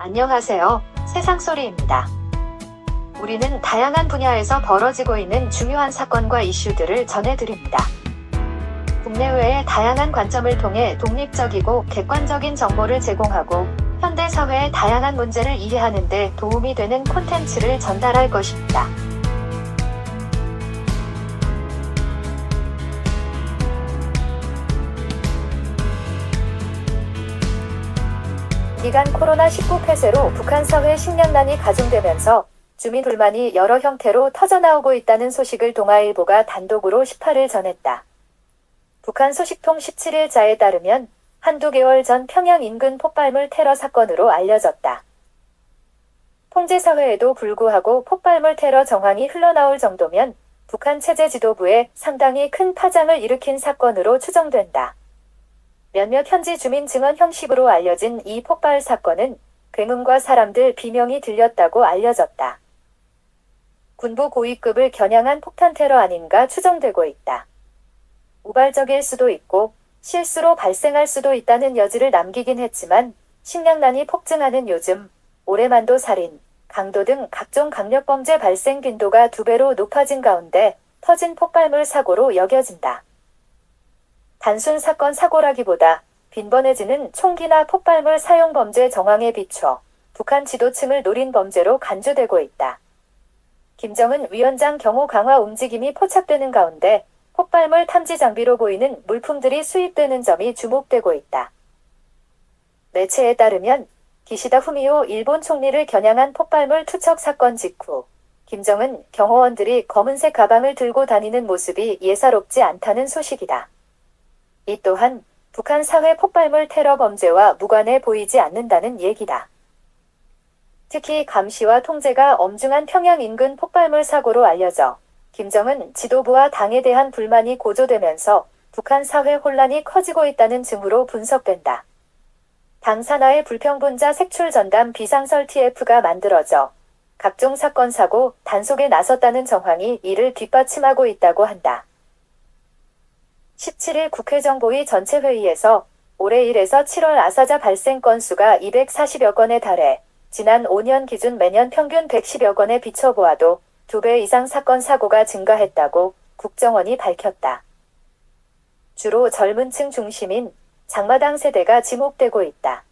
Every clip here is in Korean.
안녕하세요. 세상소리입니다. 우리는 다양한 분야에서 벌어지고 있는 중요한 사건과 이슈들을 전해드립니다. 국내외의 다양한 관점을 통해 독립적이고 객관적인 정보를 제공하고 현대 사회의 다양한 문제를 이해하는 데 도움이 되는 콘텐츠를 전달할 것입니다. 기간 코로나19 폐쇄로 북한 사회 식량난이 가중되면서 주민 불만이 여러 형태로 터져나오고 있다는 소식을 동아일보가 단독으로 18일 전했다. 북한 소식통 17일자에 따르면 한두 개월 전 평양 인근 폭발물 테러 사건으로 알려졌다. 통제사회에도 불구하고 폭발물 테러 정황이 흘러나올 정도면 북한 체제 지도부에 상당히 큰 파장을 일으킨 사건으로 추정된다. 몇몇 현지 주민 증언 형식으로 알려진 이 폭발 사건은 괴문과 사람들 비명이 들렸다고 알려졌다. 군부 고위급을 겨냥한 폭탄 테러 아닌가 추정되고 있다. 우발적일 수도 있고 실수로 발생할 수도 있다는 여지를 남기긴 했지만 식량난이 폭증하는 요즘 올해만도 살인, 강도 등 각종 강력범죄 발생 빈도가 2배로 높아진 가운데 터진 폭발물 사고로 여겨진다. 단순 사건 사고라기보다 빈번해지는 총기나 폭발물 사용 범죄 정황에 비춰 북한 지도층을 노린 범죄로 간주되고 있다. 김정은 위원장 경호 강화 움직임이 포착되는 가운데 폭발물 탐지 장비로 보이는 물품들이 수입되는 점이 주목되고 있다. 매체에 따르면 기시다 후미오 일본 총리를 겨냥한 폭발물 투척 사건 직후 김정은 경호원들이 검은색 가방을 들고 다니는 모습이 예사롭지 않다는 소식이다. 이 또한 북한 사회 폭발물 테러 범죄와 무관해 보이지 않는다는 얘기다. 특히 감시와 통제가 엄중한 평양 인근 폭발물 사고로 알려져 김정은 지도부와 당에 대한 불만이 고조되면서 북한 사회 혼란이 커지고 있다는 징후로 분석된다. 당 산하의 불평분자 색출 전담 비상설 TF가 만들어져 각종 사건 사고 단속에 나섰다는 정황이 이를 뒷받침하고 있다고 한다. 17일 국회 정보위 전체 회의에서 올해 1에서 7월 아사자 발생 건수가 240여 건에 달해 지난 5년 기준 매년 평균 110여 건에 비춰보아도 2배 이상 사건 사고가 증가했다고 국정원이 밝혔다. 주로 젊은 층 중심인 장마당 세대가 지목되고 있다.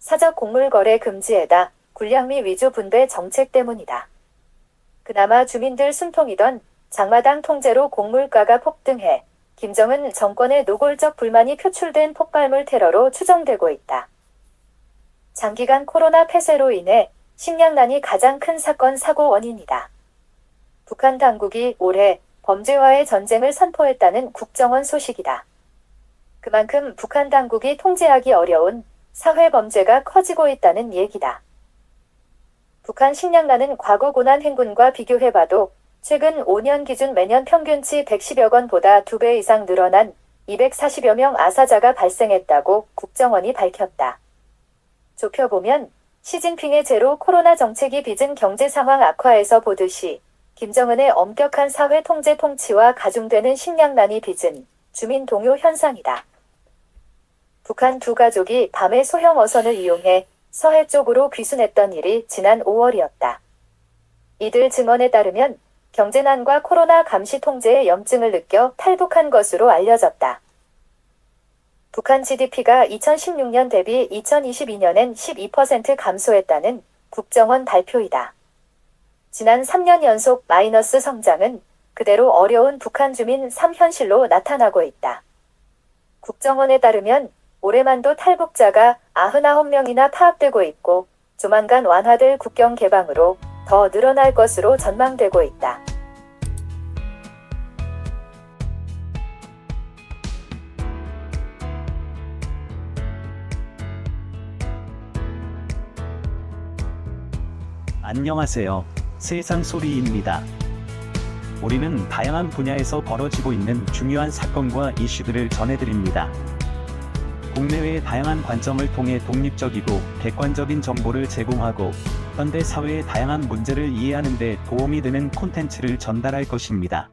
사적 곡물 거래 금지에다 군량미 위주 분배 정책 때문이다. 그나마 주민들 숨통이던 장마당 통제로 곡물가가 폭등해 김정은 정권의 노골적 불만이 표출된 폭발물 테러로 추정되고 있다. 장기간 코로나 폐쇄로 인해 식량난이 가장 큰 사건 사고 원인이다. 북한 당국이 올해 범죄와의 전쟁을 선포했다는 국정원 소식이다. 그만큼 북한 당국이 통제하기 어려운 사회 범죄가 커지고 있다는 얘기다. 북한 식량난은 과거 고난 행군과 비교해봐도 최근 5년 기준 매년 평균치 110여 건보다 2배 이상 늘어난 240여 명 아사자가 발생했다고 국정원이 밝혔다. 좁혀보면 시진핑의 제로 코로나 정책이 빚은 경제 상황 악화에서 보듯이 김정은의 엄격한 사회 통제 통치와 가중되는 식량난이 빚은 주민 동요 현상이다. 북한 두 가족이 밤에 소형 어선을 이용해 서해 쪽으로 귀순했던 일이 지난 5월이었다. 이들 증언에 따르면 경제난과 코로나 감시 통제의 염증을 느껴 탈북한 것으로 알려졌다. 북한 GDP가 2016년 대비 2022년엔 12% 감소했다는 국정원 발표이다. 지난 3년 연속 마이너스 성장은 그대로 어려운 북한 주민 삶 현실로 나타나고 있다. 국정원에 따르면 올해만도 탈북자가 99명이나 파악되고 있고 조만간 완화될 국경 개방으로 더 늘어날 것으로 전망되고 있다. 안녕하세요. 세상소리입니다. 우리는 다양한 분야에서 벌어지고 있는 중요한 사건과 이슈들을 전해드립니다. 국내외의 다양한 관점을 통해 독립적이고 객관적인 정보를 제공하고 현대 사회의 다양한 문제를 이해하는 데 도움이 되는 콘텐츠를 전달할 것입니다.